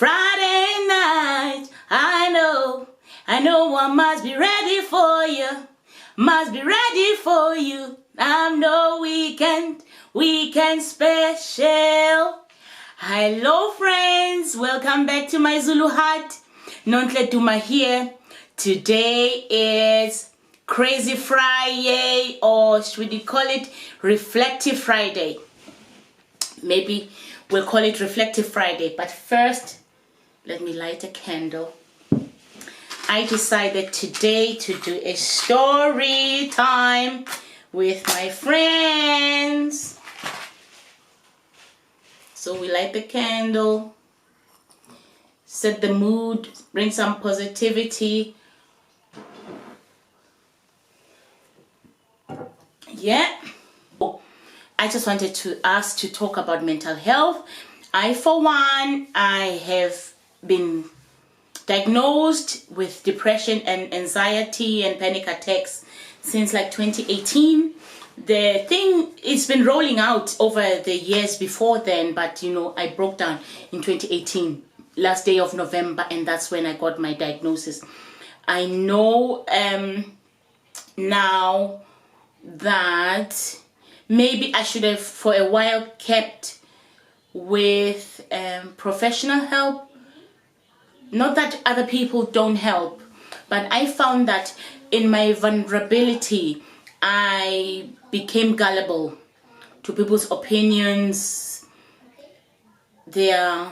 Friday night, I know I must be ready for you, must be ready for you. I'm no weekend special. Hello friends, welcome back to my Zulu Heart. Nonhle Duma here. Today is Crazy Friday, or should we call it Reflective Friday? Maybe we'll call it Reflective Friday, but first let me light a candle. I decided today to do a story time with my friends. So we light the candle, set the mood, bring some positivity. Yeah. I just wanted us to talk about mental health. For one, I have been diagnosed with depression and anxiety and panic attacks since like 2018. The thing, it's been rolling out over the years before then, but I broke down in 2018, last day of November, and that's when I got my diagnosis. I know now that maybe I should have for a while kept with professional help. Not that other people don't help, but I found that in my vulnerability, I became gullible to people's opinions, their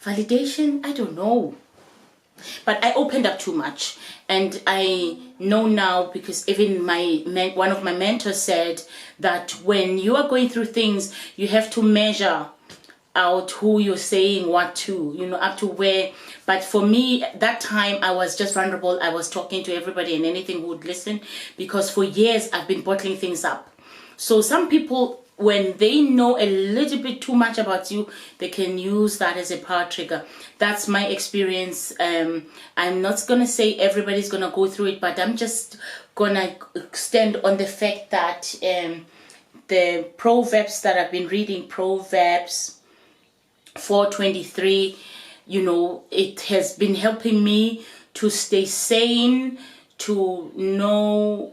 validation, I don't know. But I opened up too much, and I know now, because even one of my mentors said that when you are going through things, you have to measure out who you're saying what to, up to where. But for me, at that time, I was just vulnerable. I was talking to everybody and anything who would listen, because for years I've been bottling things up. So some people, when they know a little bit too much about you, they can use that as a power trigger. That's my experience. I'm not gonna say everybody's gonna go through it, but I'm just gonna stand on the fact that the Proverbs that I've been reading, Proverbs 4:23, it has been helping me to stay sane, to know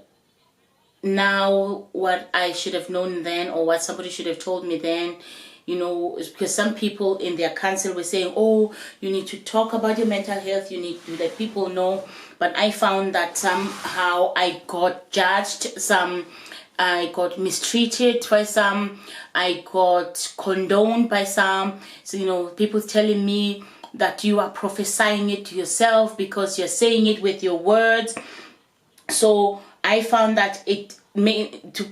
now what I should have known then, or what somebody should have told me then, because some people in their counsel were saying, oh, you need to talk about your mental health, you need to let people know. But I found that somehow I got judged, I got mistreated by some, I got condoned by some. So, people telling me that you are prophesying it to yourself because you're saying it with your words. So I found that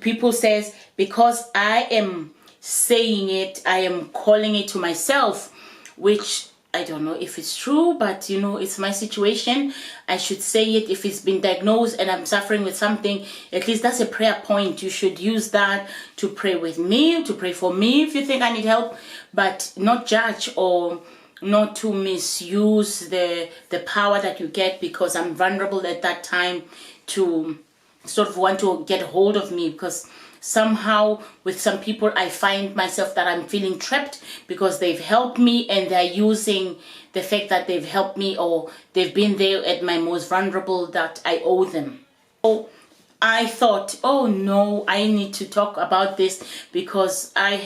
people says, because I am saying it, I am calling it to myself, which I don't know if it's true, but it's my situation. I should say it. If it's been diagnosed and I'm suffering with something, at least that's a prayer point. You should use that to pray with me, to pray for me if you think I need help, but not judge or not to misuse the power that you get because I'm vulnerable at that time to sort of want to get a hold of me, because somehow with some people I find myself that I'm feeling trapped because they've helped me and they're using the fact that they've helped me or they've been there at my most vulnerable that I owe them. So I thought, oh no, I need to talk about this because I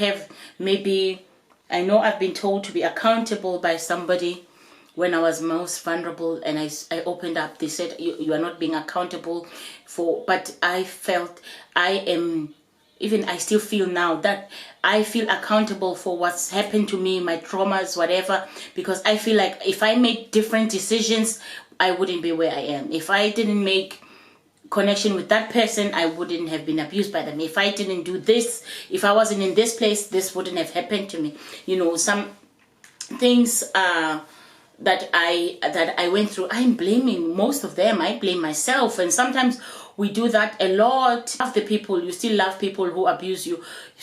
know I've been told to be accountable by somebody when I was most vulnerable, and I opened up. They said you are not being accountable for, but I felt I still feel now that I feel accountable for what's happened to me, my traumas, whatever, because I feel like if I made different decisions, I wouldn't be where I am. If I didn't make connection with that person, I wouldn't have been abused by them. If I didn't do this, if I wasn't in this place, this wouldn't have happened to me. Some things that I went through, I'm blaming most of them. I blame myself, and sometimes we do that a lot. Love the people, you still love people who abuse you,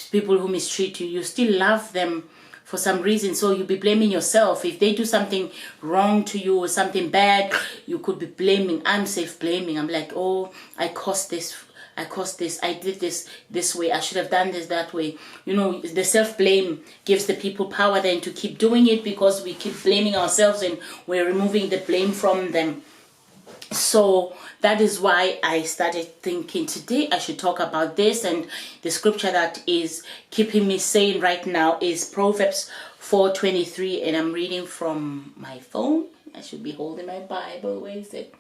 people who mistreat you, you still love them for some reason. So you'll be blaming yourself. If they do something wrong to you or something bad, you could be blaming. I'm self-blaming. I'm like, oh, I caused this I caused this, I did this way, I should have done this that way. You know, the self-blame gives the people power then to keep doing it, because we keep blaming ourselves and we're removing the blame from them. So that is why I started thinking today I should talk about this. And the scripture that is keeping me sane right now is Proverbs 4:23, and I'm reading from my phone. I should be holding my Bible. Where is it?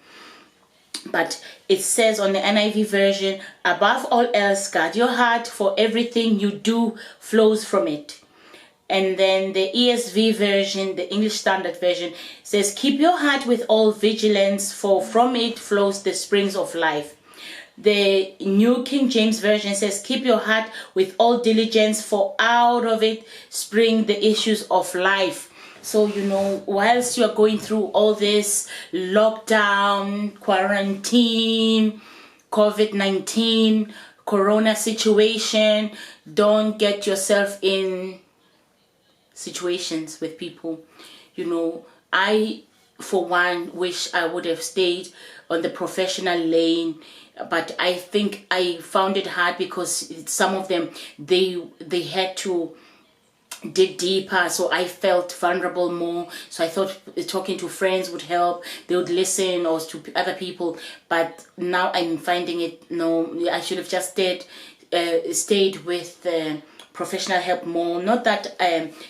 But it says on the NIV version, above all else, guard your heart, for everything you do flows from it. And then the ESV version, the English Standard Version, says, keep your heart with all vigilance, for from it flows the springs of life. The New King James Version says, keep your heart with all diligence, for out of it spring the issues of life. So, you know, whilst you're going through all this lockdown, quarantine, COVID-19, corona situation, don't get yourself in situations with people. You know, I for one wish I would have stayed on the professional lane, but I think I found it hard because some of them they had to dig deeper, so I felt vulnerable more. So I thought talking to friends would help, they would listen, or to other people. But now I'm finding it, no, I should have just stayed with professional help more. Not that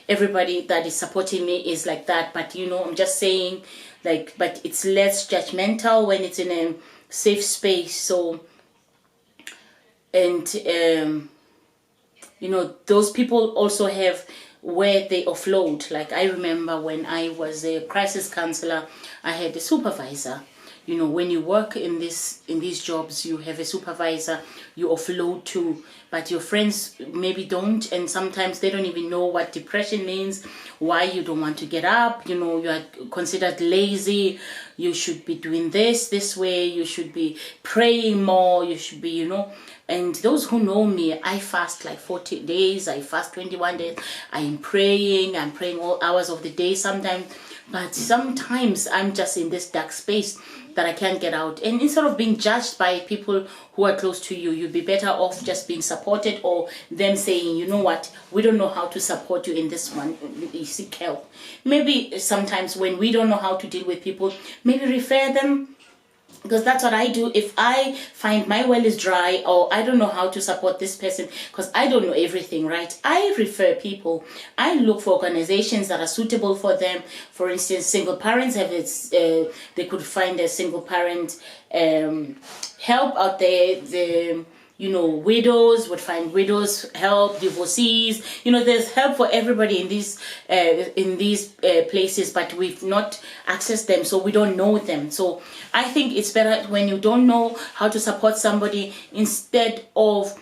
everybody that is supporting me is like that, but you know, I'm just saying, like, but it's less judgmental when it's in a safe space. So, and you know, those people also have where they offload. Like, I remember when I was a crisis counselor, I had a supervisor. You know, when you work in these jobs, you have a supervisor you offload to, but your friends maybe don't, and sometimes they don't even know what depression means, why you don't want to get up. You know, you are considered lazy, you should be doing this way, you should be praying more, you should be, you know. And those who know me, I fast like 40 days, I fast 21 days, I'm praying all hours of the day sometimes. But sometimes I'm just in this dark space that I can't get out. And instead of being judged by people who are close to you, you'd be better off just being supported, or them saying, you know what, we don't know how to support you in this one, you seek help. Maybe sometimes when we don't know how to deal with people, maybe refer them. Because that's what I do. If I find my well is dry, or I don't know how to support this person, because I don't know everything, right? I refer people. I look for organizations that are suitable for them. For instance, single parents have they could find a single parent help out there. You know, widows would find widows help, divorcees. You know, there's help for everybody in these places, but we've not accessed them, so we don't know them. So I think it's better when you don't know how to support somebody, instead of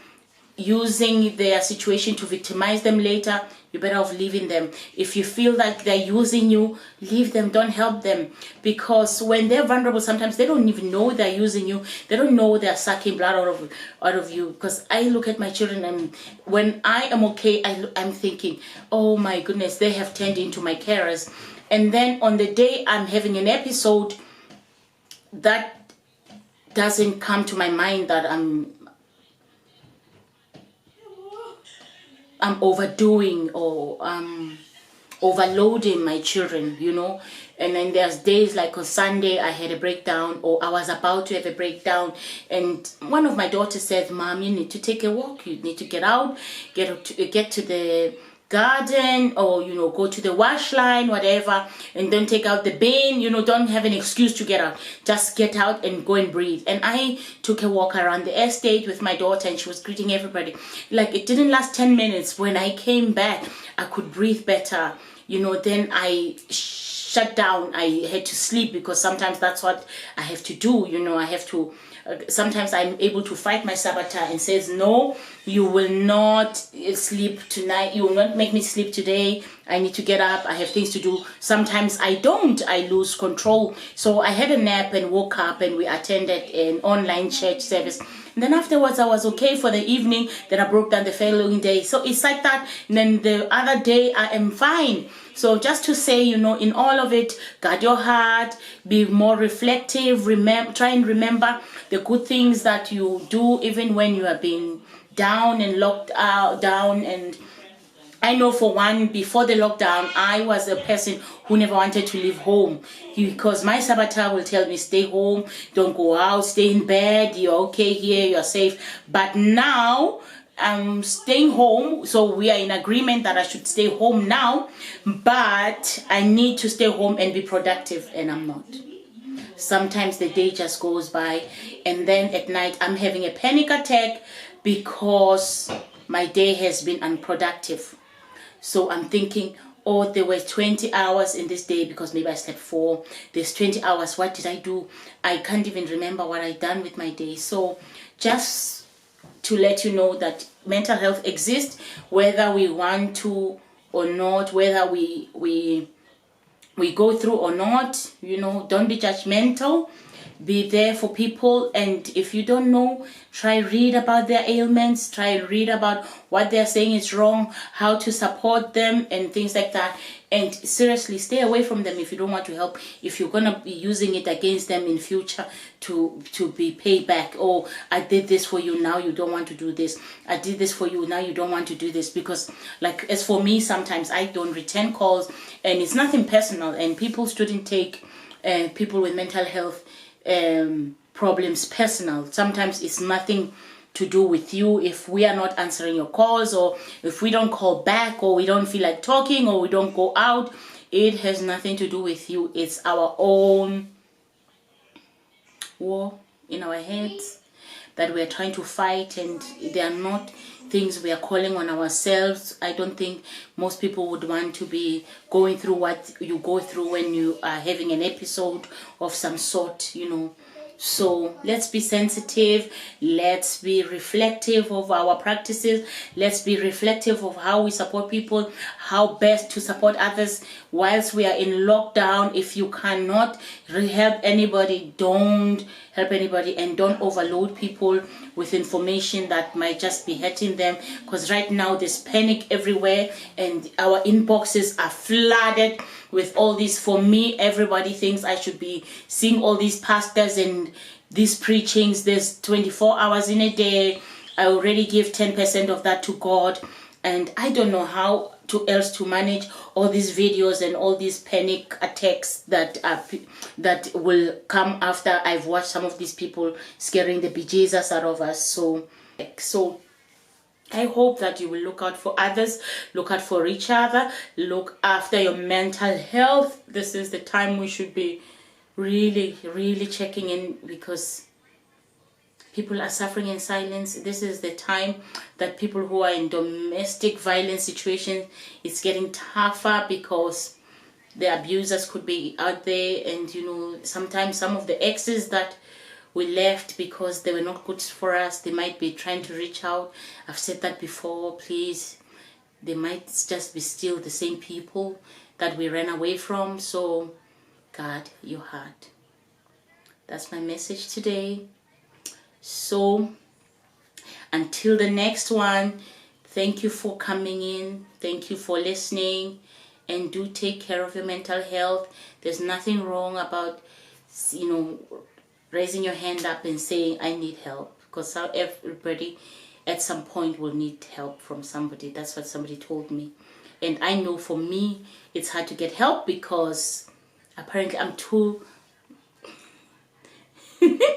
using their situation to victimize them later, you're better off leaving them. If you feel like they're using you, leave them, don't help them. Because when they're vulnerable, sometimes they don't even know they're using you. They don't know they're sucking blood out of you. Because I look at my children, and when I am okay, I'm thinking, oh my goodness, they have turned into my carers. And then on the day I'm having an episode, that doesn't come to my mind that I'm overdoing or overloading my children, you know. And then there's days like on Sunday I had a breakdown, or I was about to have a breakdown, and one of my daughters said, Mom, you need to take a walk, you need to get out, get to the garden, or you know, go to the wash line, whatever, and don't take out the bin. You know, don't have an excuse to get out, just get out and go and breathe. And I took a walk around the estate with my daughter, and she was greeting everybody. Like, it didn't last 10 minutes. When I came back, I could breathe better, you know. Then I shut down, I had to sleep, because sometimes that's what I have to do, you know. I have to sometimes I'm able to fight my saboteur and says, no, you will not sleep tonight, you will not make me sleep today, I need to get up, I have things to do. Sometimes I don't, I lose control. So I had a nap and woke up, and we attended an online church service. And then afterwards I was okay for the evening, then I broke down the following day. So it's like that. And then the other day I am fine. So just to say, you know, in all of it, guard your heart, be more reflective, try and remember the good things that you do even when you are being down and locked out, down. And I know for one, before the lockdown, I was a person who never wanted to leave home, because my saboteur will tell me, stay home, don't go out, stay in bed, you're okay here, you're safe. But now I'm staying home, so we are in agreement that I should stay home now, but I need to stay home and be productive, and I'm not. Sometimes the day just goes by, and then at night I'm having a panic attack because my day has been unproductive. So I'm thinking, oh, there were 20 hours in this day because maybe I slept 4. There's 20 hours. What did I do? I can't even remember what I done with my day. So just to let you know that mental health exists, whether we want to or not, whether we go through or not. You know, don't be judgmental. Be there for people, and if you don't know, try read about their ailments, try read about what they're saying is wrong, how to support them and things like that. And seriously, stay away from them if you don't want to help, if you're gonna be using it against them in future to be payback. Oh, I did this for you, now you don't want to do this. I did this for you, now you don't want to do this. Because like, as for me, sometimes I don't return calls, and it's nothing personal, and people shouldn't take people with mental health problems personal. Sometimes it's nothing to do with you. If we are not answering your calls, or if we don't call back, or we don't feel like talking, or we don't go out, it has nothing to do with you. It's our own war in our heads that we are trying to fight, and they are not things we are calling on ourselves. I don't think most people would want to be going through what you go through when you are having an episode of some sort, you know. So let's be sensitive, let's be reflective of our practices, let's be reflective of how we support people, how best to support others whilst we are in lockdown. If you cannot help anybody, don't help anybody, and don't overload people with information that might just be hurting them, because right now there's panic everywhere and our inboxes are flooded with all these. For me, everybody thinks I should be seeing all these pastors and these preachings. There's 24 hours in a day. I already give 10% of that to God, and I don't know how else to manage all these videos and all these panic attacks that will come after I've watched some of these people scaring the bejesus out of us. So I hope that you will look out for others, look out for each other, look after your mental health. This is the time we should be really checking in, because people are suffering in silence. This is the time that people who are in domestic violence situations, it's getting tougher because the abusers could be out there. And you know, sometimes some of the exes that we left because they were not good for us, they might be trying to reach out. I've said that before. Please, they might just be still the same people that we ran away from. So guard your heart. That's my message today. So until the next one, thank you for coming in, thank you for listening, and do take care of your mental health. There's nothing wrong about, you know, raising your hand up and saying I need help, because everybody at some point will need help from somebody. That's what somebody told me. And I know for me it's hard to get help because apparently I'm too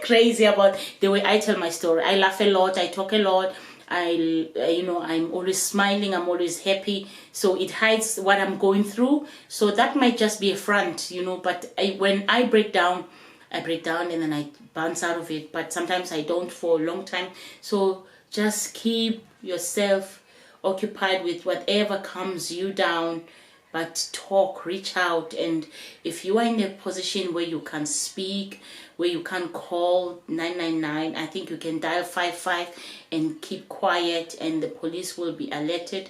crazy about the way I tell my story. I laugh a lot, I talk a lot, I'm always smiling, I'm always happy, so it hides what I'm going through. So that might just be a front, you know, but when I break down and then I bounce out of it. But sometimes I don't for a long time. So just keep yourself occupied with whatever calms you down, but talk, reach out. And if you are in a position where you can speak, where you can call 999, I think you can dial 55 and keep quiet, and the police will be alerted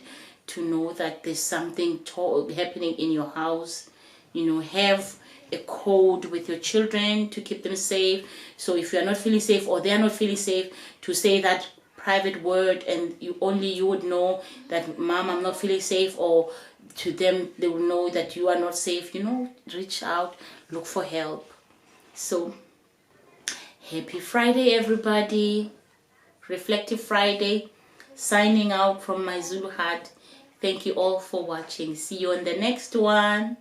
to know that there's something happening in your house. You know, have a code with your children to keep them safe. So if you're not feeling safe or they're not feeling safe, to say that private word, and you would know that, Mom, I'm not feeling safe, or to them they will know that you are not safe. Reach out, look for help. So happy Friday, everybody. Reflective Friday. Signing out from my Zulu heart. Thank you all for watching. See you on the next one.